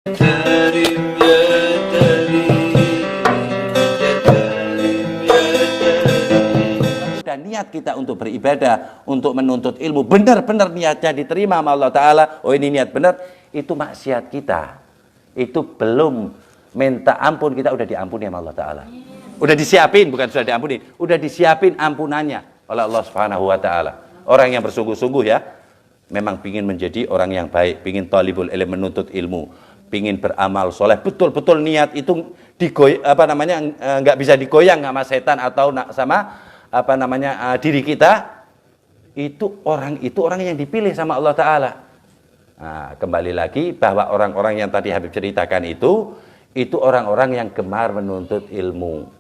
Karim ya Karim, ya Karim ya Karim. Dan niat kita untuk beribadah, untuk menuntut ilmu, benar-benar niatnya diterima sama Allah Ta'ala. Oh, ini niat benar, itu maksiat kita. Itu belum minta ampun, kita udah diampuni sama Allah Ta'ala. Udah disiapin, bukan sudah diampuni, udah disiapin ampunannya oleh Allah Subhanahu wa Ta'ala. Orang yang bersungguh-sungguh ya, memang pingin menjadi orang yang baik, pingin talibul ilm, menuntut ilmu, pingin beramal soleh, betul-betul niat itu nggak bisa digoyang sama setan atau sama diri kita. Itu orang yang dipilih sama Allah Ta'ala. Nah, kembali lagi bahwa orang-orang yang tadi Habib ceritakan itu orang-orang yang gemar menuntut ilmu.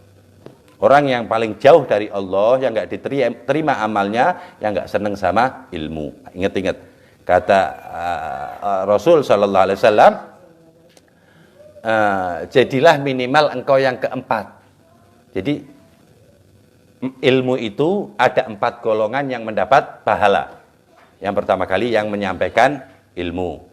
Orang yang paling jauh dari Allah, yang nggak diterima amalnya, yang nggak seneng sama ilmu. Ingat-ingat kata Rasul Sallallahu Alaihi Wasallam, jadilah minimal engkau yang keempat. Jadi ilmu itu ada 4 golongan yang mendapat pahala. Yang pertama kali yang menyampaikan ilmu,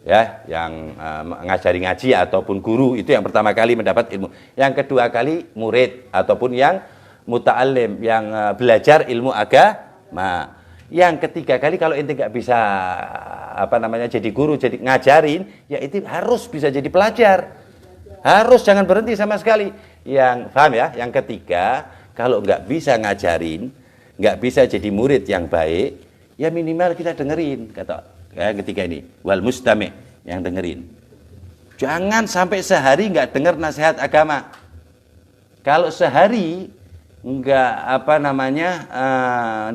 ya, yang ngajari ngaji ataupun guru, itu yang pertama kali mendapat ilmu. Yang kedua kali murid ataupun yang muta'alim, yang belajar ilmu agama. Yang ketiga kali kalau ente nggak bisa jadi guru, jadi ngajarin, ya itu harus bisa jadi pelajar. Harus, jangan berhenti sama sekali. Yang paham ya? Yang ketiga, kalau nggak bisa ngajarin, nggak bisa jadi murid yang baik, ya minimal kita dengerin, kata yang ketiga ini, wal mustami', yang dengerin. Jangan sampai sehari nggak dengar nasihat agama. Kalau sehari nggak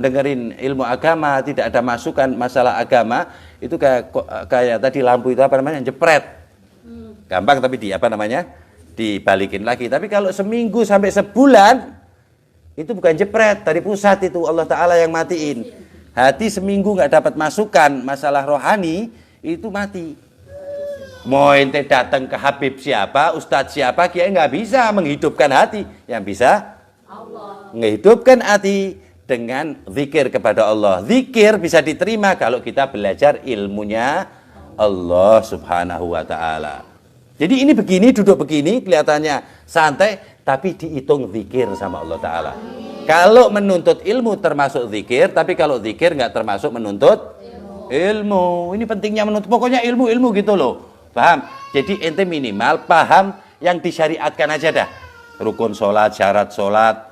dengerin ilmu agama, tidak ada masukan masalah agama, itu kayak tadi lampu itu jepret. Gampang tapi dibalikin lagi. Tapi kalau seminggu sampai sebulan, itu bukan jepret, dari pusat itu Allah Ta'ala yang matiin. Hati seminggu nggak dapat masukan masalah rohani, itu mati. Mau ente datang ke Habib siapa, Ustadz siapa, kiai nggak bisa menghidupkan hati. Yang bisa Allah menghidupkan hati dengan zikir kepada Allah. Zikir bisa diterima kalau kita belajar ilmunya Allah Subhanahu wa Ta'ala. Jadi ini begini, duduk begini, kelihatannya santai, tapi dihitung zikir sama Allah Ta'ala. Kalau menuntut ilmu termasuk zikir, tapi kalau zikir nggak termasuk menuntut ilmu. Ini pentingnya menuntut, pokoknya ilmu gitu loh. Paham? Jadi ente minimal paham yang disyariatkan aja dah. Rukun sholat, syarat sholat,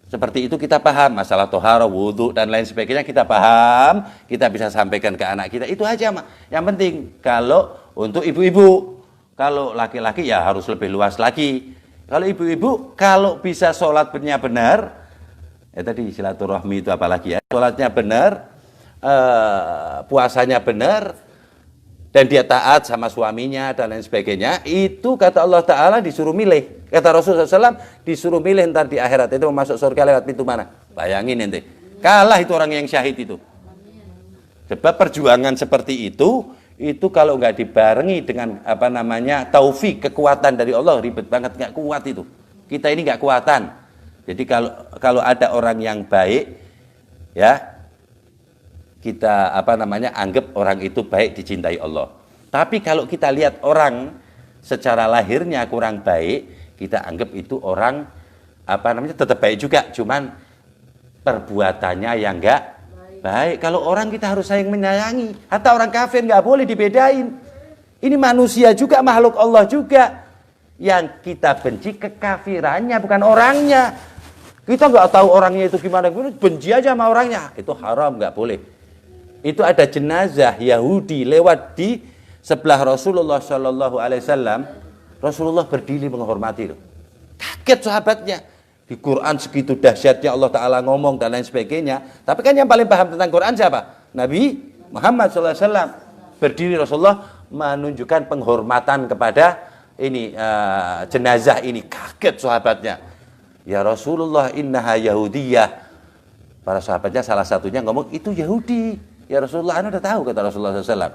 seperti itu kita paham. Masalah tohara, wudhu, dan lain sebagainya kita paham. Kita bisa sampaikan ke anak kita. Itu aja yang penting. Kalau untuk ibu-ibu, kalau laki-laki ya harus lebih luas lagi. Kalau ibu-ibu, kalau bisa sholatnya benar, ya tadi silaturahmi itu apalagi ya, sholatnya benar, puasanya benar, dan dia taat sama suaminya dan lain sebagainya, itu kata Allah Ta'ala disuruh milih. Kata Rasulullah SAW, disuruh milih ntar di akhirat itu mau masuk surga lewat pintu mana. Bayangin ente, kalah itu orang yang syahid itu. Sebab perjuangan seperti itu kalau nggak dibarengi dengan taufik, kekuatan dari Allah, ribet banget, nggak kuat itu. Kita ini nggak kuatan. Jadi kalau ada orang yang baik, ya kita anggap orang itu baik, dicintai Allah. Tapi kalau kita lihat orang secara lahirnya kurang baik, kita anggap itu orang tetap baik juga, cuman perbuatannya yang nggak baik. Kalau orang kita harus sayang menyayangi. Hatta orang kafir nggak boleh dibedain. Ini manusia juga, makhluk Allah juga. Yang kita benci kekafirannya, bukan orangnya. Kita nggak tahu orangnya itu gimana, benci aja sama orangnya. Itu haram, nggak boleh. Itu ada jenazah Yahudi lewat di sebelah Rasulullah Shallallahu Alaihi Wasallam. Rasulullah berdiri menghormati. Kaget sahabatnya. Di Quran segitu dahsyatnya Allah Ta'ala ngomong dan lain sebagainya. Tapi kan yang paling paham tentang Quran siapa? Nabi Muhammad SAW. Berdiri Rasulullah menunjukkan penghormatan kepada jenazah ini. Kaget sahabatnya. Ya Rasulullah, innaha Yahudiyah. Para sahabatnya salah satunya ngomong, itu Yahudi. Ya Rasulullah, anda udah tahu, kata Rasulullah SAW.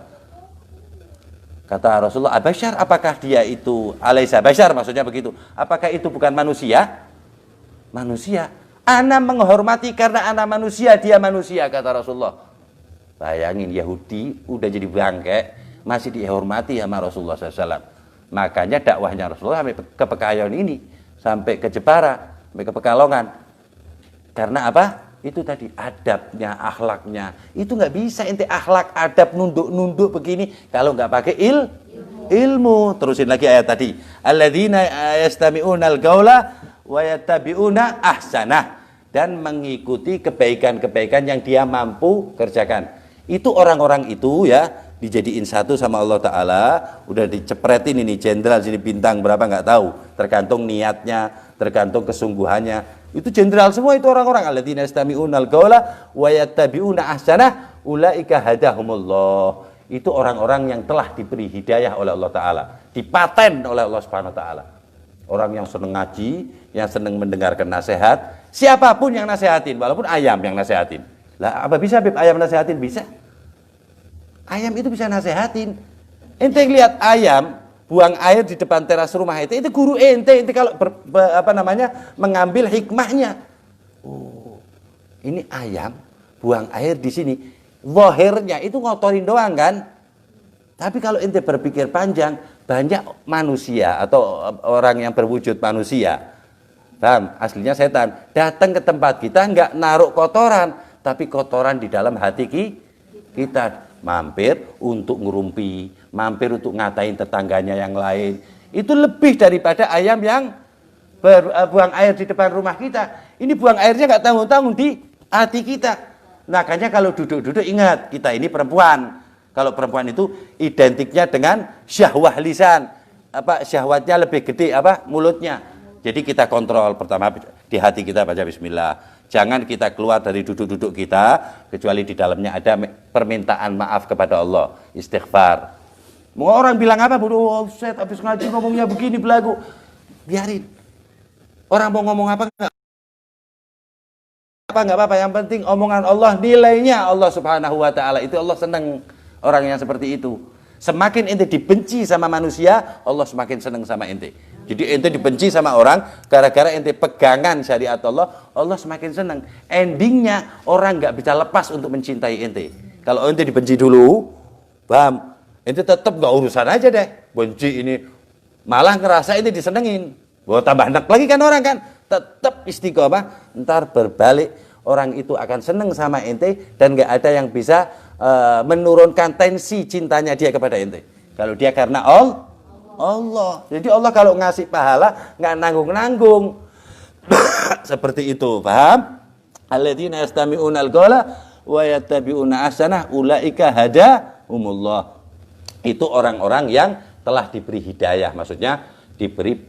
Kata Rasulullah, abasyar, apakah dia itu alaisa basyar, maksudnya begitu. Apakah itu bukan manusia? Manusia. Ana menghormati karena ana manusia, dia manusia, kata Rasulullah. Bayangin, Yahudi udah jadi bangke, masih dihormati sama Rasulullah SAW. Makanya dakwahnya Rasulullah sampai ke Pekayon ini, sampai ke Jepara, sampai ke Pekalongan. Karena apa? Itu tadi adabnya, akhlaknya. Itu nggak bisa ente akhlak, adab, nunduk-nunduk begini kalau nggak pakai ilmu. Terusin lagi ayat tadi. Alladzina yastami'unal qaula wa yattabi'una ahsanah, dan mengikuti kebaikan-kebaikan yang dia mampu kerjakan. Itu orang-orang itu ya dijadiin satu sama Allah Ta'ala, udah dicepretin ini jenderal sini bintang berapa nggak tahu, tergantung niatnya, tergantung kesungguhannya. Itu jenderal semua itu orang-orang. Alladzina yastami'unal qaula wa yattabi'una ahsanah ulaika hadahumullah. Itu orang-orang yang telah diberi hidayah oleh Allah Ta'ala, dipaten oleh Allah Subhanahu wa Ta'ala. Orang yang senang ngaji, yang senang mendengarkan nasihat, siapapun yang nasihatin, walaupun ayam yang nasihatin. Lah apa bisa Beb ayam nasihatin? Bisa. Ayam itu bisa nasihatin. Ente lihat ayam buang air di depan teras rumah itu guru ente kalau mengambil hikmahnya. Oh, ini ayam buang air di sini, zahirnya itu ngotorin doang kan. Tapi kalau ente berpikir panjang, banyak manusia atau orang yang berwujud manusia, paham? Aslinya setan, datang ke tempat kita nggak naruh kotoran, tapi kotoran di dalam hati kita. Mampir untuk ngerumpi, mampir untuk ngatain tetangganya yang lain. Itu lebih daripada ayam yang buang air di depan rumah kita. Ini buang airnya nggak tanggung-tanggung di hati kita. Makanya kalau duduk-duduk ingat, kita ini perempuan. Kalau perempuan itu identiknya dengan syahwah lisan. Syahwatnya lebih gede mulutnya. Jadi kita kontrol pertama di hati kita baca bismillah. Jangan kita keluar dari duduk-duduk kita kecuali di dalamnya ada permintaan maaf kepada Allah, istighfar. Mau orang bilang apa, bodoh, Ustaz habis ngaji ngomongnya begini belagu. Biarin. Orang mau ngomong apa enggak apa-apa, yang penting omongan Allah nilainya Allah Subhanahu wa Ta'ala. Itu Allah senang orang yang seperti itu. Semakin ente dibenci sama manusia, Allah semakin senang sama ente. Jadi ente dibenci sama orang gara-gara ente pegangan syariat Allah, Allah semakin senang. Endingnya orang nggak bisa lepas untuk mencintai ente. Kalau ente dibenci dulu, paham? Ente tetap nggak urusan aja deh. Benci ini malah ngerasa ente disenengin. Wah, tambah enak lagi kan orang kan. Tetap istiqomah, ntar berbalik orang itu akan seneng sama ente dan nggak ada yang bisa menurunkan tensi cintanya dia kepada ente. Kalau dia karena Allah. Jadi Allah kalau ngasih pahala nggak nanggung-nanggung. Seperti itu, paham? Alladzina yastami'unal qaula wa yattabi'una ahsanah ulaika hadahumullah. Itu orang-orang yang telah diberi hidayah, maksudnya diberi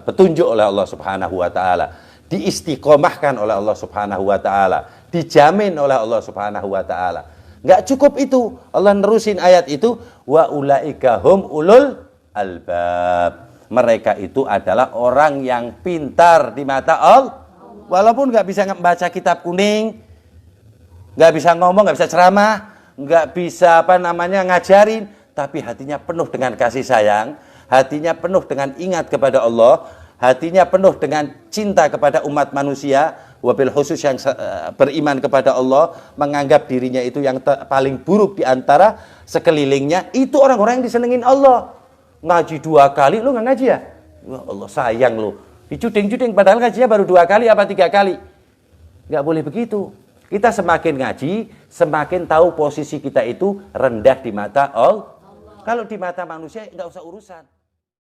petunjuk oleh Allah Subhanahu wa Ta'ala, diistiqomahkan oleh Allah Subhanahu wa Ta'ala, dijamin oleh Allah Subhanahu wa Ta'ala. Nggak cukup itu, Allah nerusin ayat itu, wa ulaika hum ulul albab. Mereka itu adalah orang yang pintar di mata Allah. Walaupun nggak bisa membaca kitab kuning, nggak bisa ngomong, nggak bisa ceramah, nggak bisa ngajarin, tapi hatinya penuh dengan kasih sayang, hatinya penuh dengan ingat kepada Allah, hatinya penuh dengan cinta kepada umat manusia, wabil khusus yang beriman kepada Allah, menganggap dirinya itu yang paling buruk di antara sekelilingnya. Itu orang-orang yang disenengin Allah. Ngaji 2 kali, lu nggak ngaji ya? Wah, Allah sayang lu. Dicuding-cuding, padahal ngajinya baru 2 kali apa 3 kali. Nggak boleh begitu. Kita semakin ngaji, semakin tahu posisi kita itu rendah di mata Allah. Kalau di mata manusia nggak usah urusan.